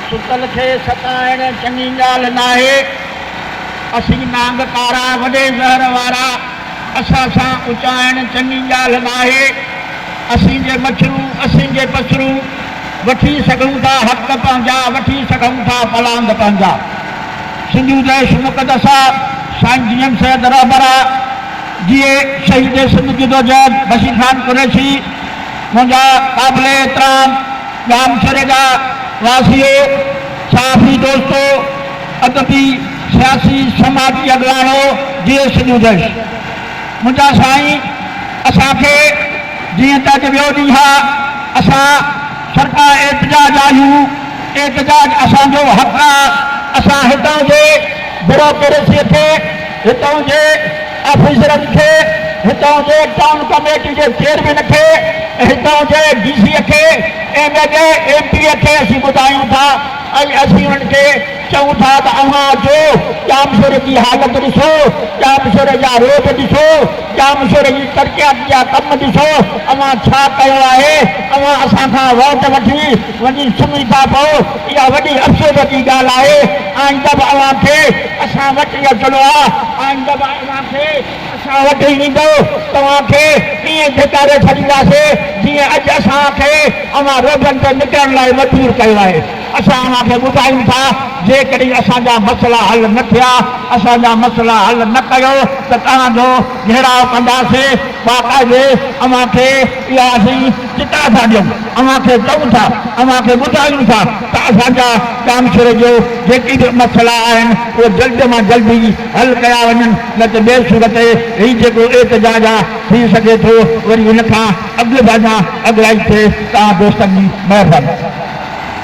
सुतल खे सताइण चङी ॻाल्हि नाहे। असीं नांगकारा वॾे ज़हर वारा असां सां उचाइण चङी ॻाल्हि नाहे। असीं जे मछरू असीं जे पसरू वठी सघूं था हक़ पंहिंजा, वठी सघूं था पलांद पंहिंजा। सिंधू देश मुक़दस साईं जीएम सैद रहबरा जीअं शहीद सिंध जदोजहद बशीर खान कुरैशी मुंहिंजा क़ाबिल एहतराम गामशरे जा वासियो, साफ़ी दोस्तो, अदबी सियासी समाजी अॻवानो जीअं सिंधू देश मुंहिंजा साईं असांखे जीअं त अॼु ॿियो ॾींहुं आहे, असां सरकार एतिजाज आहियूं। एतिजाज असांजो हक़ आहे। असां हितां जे ब्यूरोक्रेसीअ खे, हितां जे ऑफिसरनि खे, हितां जे टाउन कमेटी जे चेयरमैन खे, हितां जे डीसीअ खे, एमपीअ खे असीं ॿुधायूं था ऐं असीं उन्हनि खे चऊं था त अव्हां जो जामशोर जी हालत ॾिसो, जामशोर जा रोड ॾिसो, जामशोर जी तरक़ियात जा कम ॾिसो, अव्हां छा कयो आहे। अव्हां असांखां वोट वठी वञी सुम्ही था पियो। इहा वॾी अफ़सोस जी ॻाल्हि आहे। आईंदा बि अव्हां खे असां वटि अचिणो आहे, आईंदा बि अव्हां खे असां वटि ईंदो। तव्हांखे ईअं धिकारे छॾींदासीं जीअं अॼु असांखे अव्हां रोडनि ते निकिरण लाइ मजबूर कयो आहे। असां अव्हांखे ॿुधायूं था जेकॾहिं असांजा मसइला हल न थिया, असांजा मसइला हल न कयो त तव्हांजो घेराव कंदासीं। बाक़ाइदे अव्हांखे इहा असीं चिटा था ॾियूं, अव्हांखे चऊं था, अव्हांखे ॿुधायूं था त असांजा जामशोर जो जेके बि मसइला आहिनि उहे जल्द मां जल्दी हल कया वञनि, न त ॿिए सूरत हीउ जेको एतिजाज आहे थी सघे थो वरी हिन खां अॻु भाॼा अॻियाई थिए। तव्हां दोस्तनि जी महिरबानी।